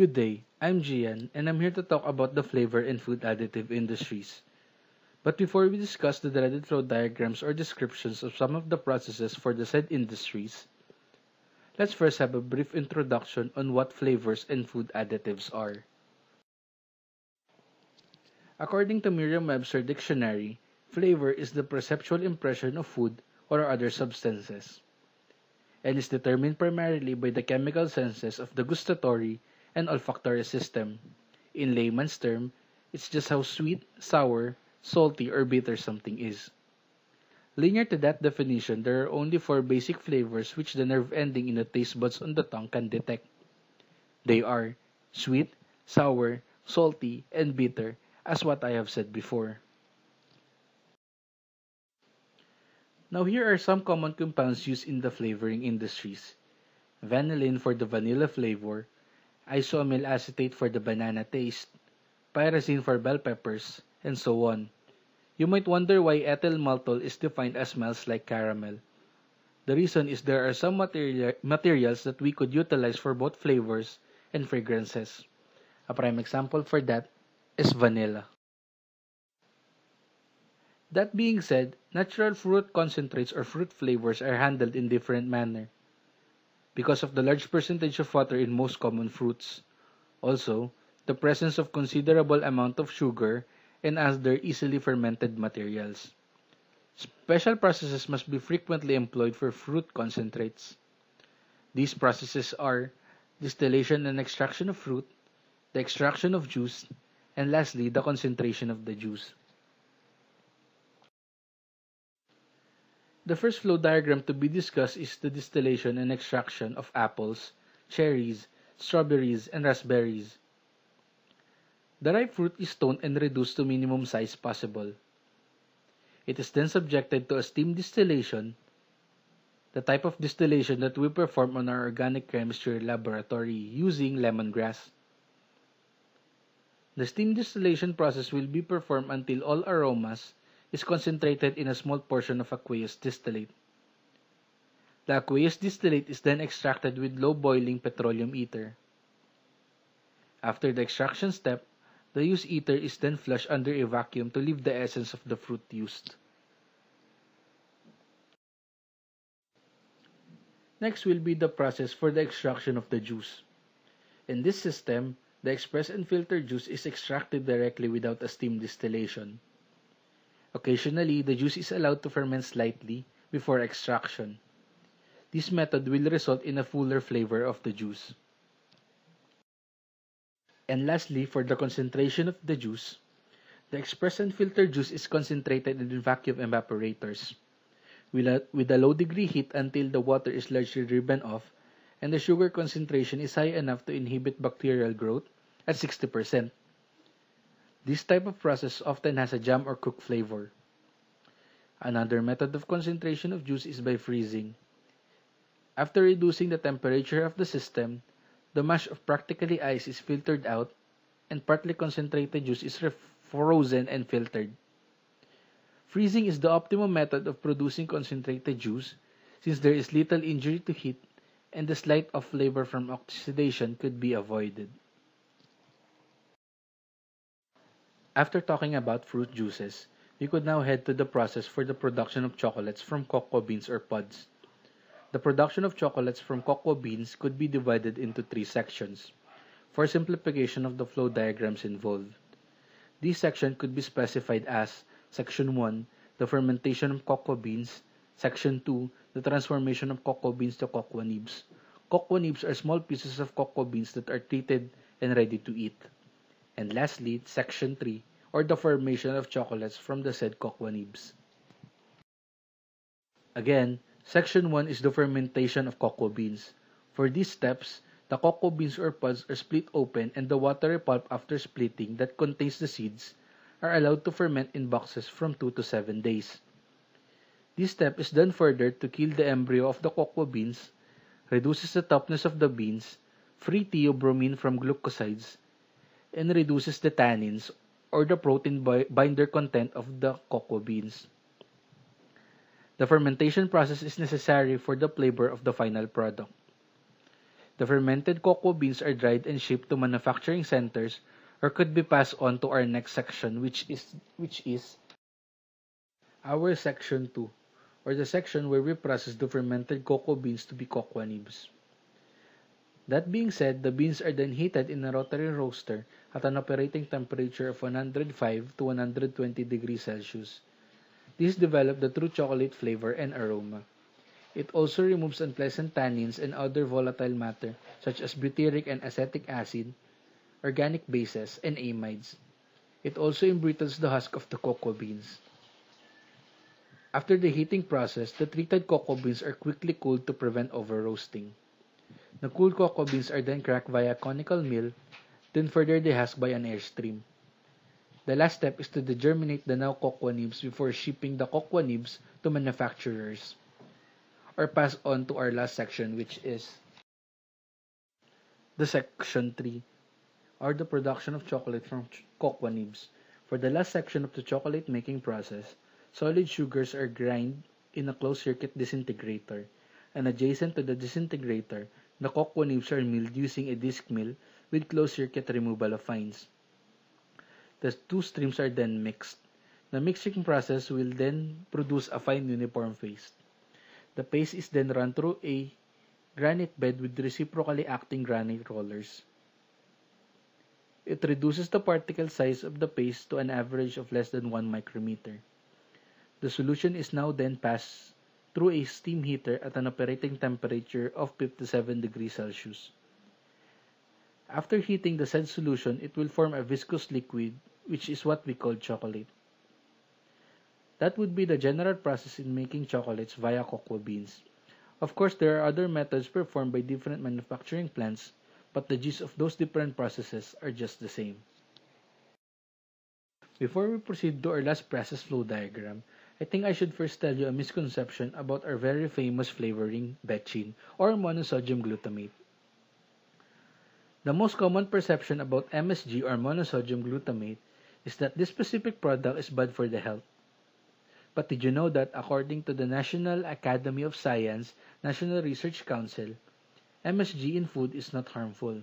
Good day, I'm Gian, and I'm here to talk about the flavor and food additive industries. But before we discuss the dreaded flow diagrams or descriptions of some of the processes for the said industries, let's first have a brief introduction on what flavors and food additives are. According to Merriam-Webster Dictionary, flavor is the perceptual impression of food or other substances, and is determined primarily by the chemical senses of the gustatory and olfactory system. In layman's term, it's just how sweet, sour, salty, or bitter something is. Linear to that definition, there are only four basic flavors which the nerve ending in the taste buds on the tongue can detect. They are sweet, sour, salty, and bitter, as what I have said before. Now here are some common compounds used in the flavoring industries. Vanillin for the vanilla flavor, isoamyl acetate for the banana taste, pyrazine for bell peppers, and so on. You might wonder why ethyl maltol is defined as smells like caramel. The reason is there are some materials that we could utilize for both flavors and fragrances. A prime example for that is vanilla. That being said, natural fruit concentrates or fruit flavors are handled in different manner because of the large percentage of water in most common fruits. Also, the presence of considerable amount of sugar and as they're easily fermented materials. Special processes must be frequently employed for fruit concentrates. These processes are distillation and extraction of fruit, the extraction of juice, and lastly, the concentration of the juice. The first flow diagram to be discussed is the distillation and extraction of apples, cherries, strawberries, and raspberries. The ripe fruit is stoned and reduced to minimum size possible. It is then subjected to a steam distillation, the type of distillation that we perform on our organic chemistry laboratory using lemongrass. The steam distillation process will be performed until all aromas is concentrated in a small portion of aqueous distillate. The aqueous distillate is then extracted with low boiling petroleum ether. After the extraction step, the used ether is then flushed under a vacuum to leave the essence of the fruit used. Next will be the process for the extraction of the juice. In this system, the expressed and filtered juice is extracted directly without a steam distillation. Occasionally, the juice is allowed to ferment slightly before extraction. This method will result in a fuller flavor of the juice. And lastly, for the concentration of the juice, the expressed and filtered juice is concentrated in vacuum evaporators with a low degree heat until the water is largely driven off and the sugar concentration is high enough to inhibit bacterial growth at 60%. This type of process often has a jam or cook flavor. Another method of concentration of juice is by freezing. After reducing the temperature of the system, the mash of practically ice is filtered out and partly concentrated juice is frozen and filtered. Freezing is the optimum method of producing concentrated juice since there is little injury to heat and the slight of flavor from oxidation could be avoided. After talking about fruit juices, we could now head to the process for the production of chocolates from cocoa beans or pods. The production of chocolates from cocoa beans could be divided into three sections, for simplification of the flow diagrams involved. These sections could be specified as Section 1, the fermentation of cocoa beans, Section 2, the transformation of cocoa beans to cocoa nibs. Cocoa nibs are small pieces of cocoa beans that are treated and ready to eat. And lastly, Section 3, or the formation of chocolates from the said cocoa nibs. Again, Section 1 is the fermentation of cocoa beans. For these steps, the cocoa beans or pods are split open and the watery pulp after splitting that contains the seeds are allowed to ferment in boxes from 2 to 7 days. This step is done further to kill the embryo of the cocoa beans, reduces the toughness of the beans, free theobromine from glucosides, and reduces the tannins or the protein binder content of the cocoa beans. The fermentation process is necessary for the flavor of the final product. The fermented cocoa beans are dried and shipped to manufacturing centers or could be passed on to our next section, which is our section 2, or the section where we process the fermented cocoa beans to be cocoa nibs. That being said, the beans are then heated in a rotary roaster at an operating temperature of 105 to 120 degrees Celsius. These develop the true chocolate flavor and aroma. It also removes unpleasant tannins and other volatile matter such as butyric and acetic acid, organic bases, and amides. It also embrittles the husk of the cocoa beans. After the heating process, the treated cocoa beans are quickly cooled to prevent over-roasting. The cooled cocoa beans are then cracked via a conical mill, then further dehusked by an airstream. The last step is to degerminate the now cocoa nibs before shipping the cocoa nibs to manufacturers, or pass on to our last section, which is the section 3, or the production of chocolate from cocoa nibs. For the last section of the chocolate making process, solid sugars are ground in a closed-circuit disintegrator, and adjacent to the disintegrator, the cocoa nibs are milled using a disc mill with closed-circuit removal of fines. The two streams are then mixed. The mixing process will then produce a fine uniform paste. The paste is then run through a granite bed with reciprocally acting granite rollers. It reduces the particle size of the paste to an average of less than 1 micrometer. The solution is now then passed through a steam heater at an operating temperature of 57 degrees Celsius. After heating the said solution, it will form a viscous liquid, which is what we call chocolate. That would be the general process in making chocolates via cocoa beans. Of course, there are other methods performed by different manufacturing plants, but the gist of those different processes are just the same. Before we proceed to our last process flow diagram, I think I should first tell you a misconception about our very famous flavoring, betchin, or monosodium glutamate. The most common perception about MSG or monosodium glutamate is that this specific product is bad for the health. But did you know that according to the National Academy of Science, National Research Council, MSG in food is not harmful.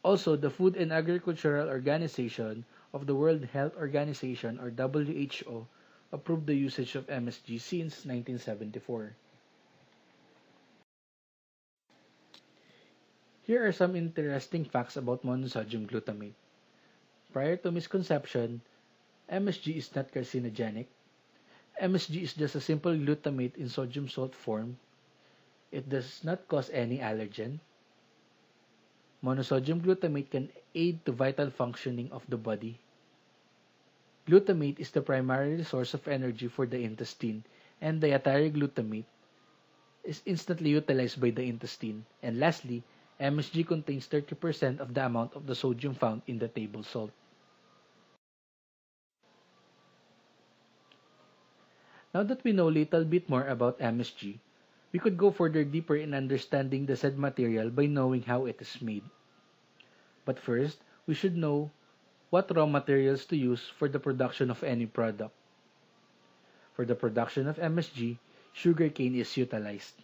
Also, the Food and Agricultural Organization of the World Health Organization or WHO approved the usage of MSG since 1974. Here are some interesting facts about monosodium glutamate. Prior to misconception, MSG is not carcinogenic. MSG is just a simple glutamate in sodium salt form. It does not cause any allergen. Monosodium glutamate can aid to vital functioning of the body. Glutamate is the primary source of energy for the intestine, and dietary glutamate is instantly utilized by the intestine. And lastly, MSG contains 30% of the amount of the sodium found in the table salt. Now that we know a little bit more about MSG, we could go further deeper in understanding the said material by knowing how it is made. But first, we should know what raw materials to use for the production of any product. For the production of MSG, sugarcane is utilized.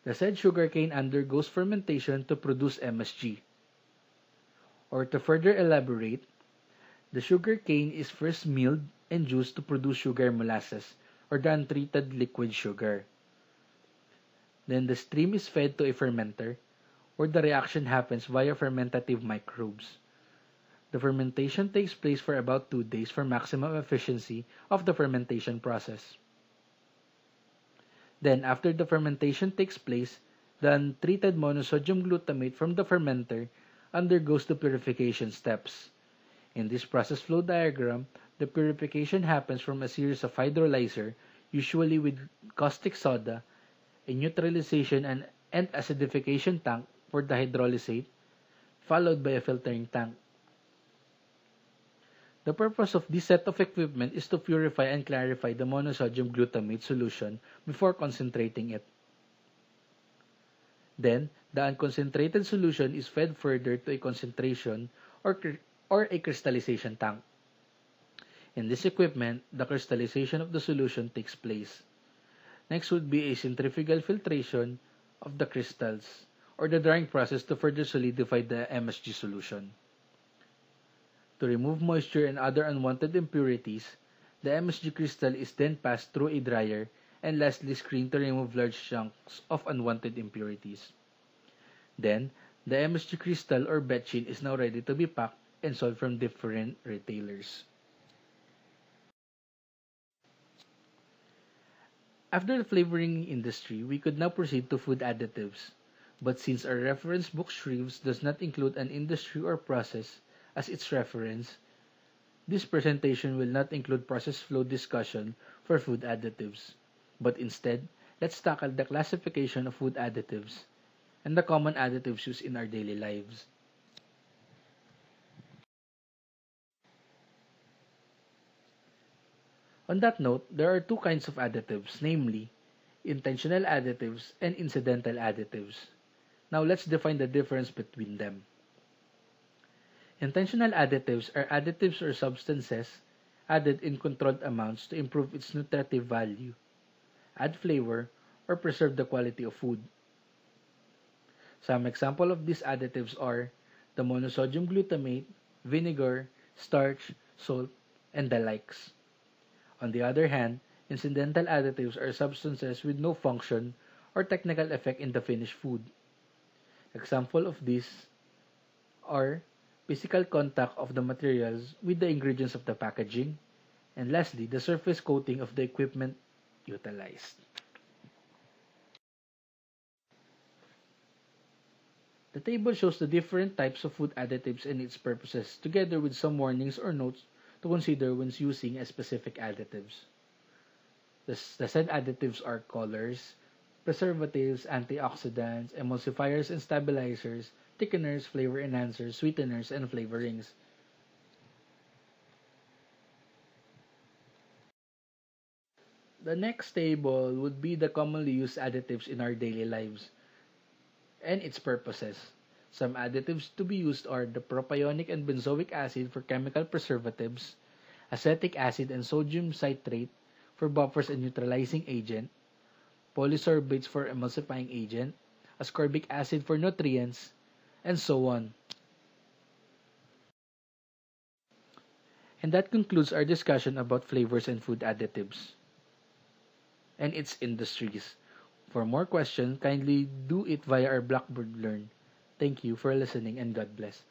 The said sugarcane undergoes fermentation to produce MSG. Or to further elaborate, the sugarcane is first milled and juiced to produce sugar molasses, or the untreated liquid sugar. Then the stream is fed to a fermenter, where the reaction happens via fermentative microbes. The fermentation takes place for about 2 days for maximum efficiency of the fermentation process. Then, after the fermentation takes place, the untreated monosodium glutamate from the fermenter undergoes the purification steps. In this process flow diagram, the purification happens from a series of hydrolyzer, usually with caustic soda, a neutralization and acidification tank for the hydrolysate, followed by a filtering tank. The purpose of this set of equipment is to purify and clarify the monosodium glutamate solution before concentrating it. Then, the unconcentrated solution is fed further to a concentration or a crystallization tank. In this equipment, the crystallization of the solution takes place. Next would be a centrifugal filtration of the crystals, or the drying process to further solidify the MSG solution. To remove moisture and other unwanted impurities, the MSG crystal is then passed through a dryer and lastly screened to remove large chunks of unwanted impurities. Then, the MSG crystal or betchin is now ready to be packed and sold from different retailers. After the flavoring industry, we could now proceed to food additives. But since our reference book Shreves does not include an industry or process as its reference, this presentation will not include process flow discussion for food additives. But instead, let's tackle the classification of food additives and the common additives used in our daily lives. On that note, there are two kinds of additives, namely, intentional additives and incidental additives. Now let's define the difference between them. Intentional additives are additives or substances added in controlled amounts to improve its nutritive value, add flavor, or preserve the quality of food. Some examples of these additives are the monosodium glutamate, vinegar, starch, salt, and the likes. On the other hand, incidental additives are substances with no function or technical effect in the finished food. Examples of these are physical contact of the materials with the ingredients of the packaging, and lastly, the surface coating of the equipment utilized. The table shows the different types of food additives and its purposes, together with some warnings or notes to consider when using a specific additives. The said additives are colors, preservatives, antioxidants, emulsifiers and stabilizers, thickeners, flavor enhancers, sweeteners, and flavorings. The next table would be the commonly used additives in our daily lives and its purposes. Some additives to be used are the propionic and benzoic acid for chemical preservatives, acetic acid and sodium citrate for buffers and neutralizing agent, polysorbates for emulsifying agent, ascorbic acid for nutrients, and so on. And that concludes our discussion about flavors and food additives and its industries. For more questions, kindly do it via our Blackboard Learn. Thank you for listening and God bless.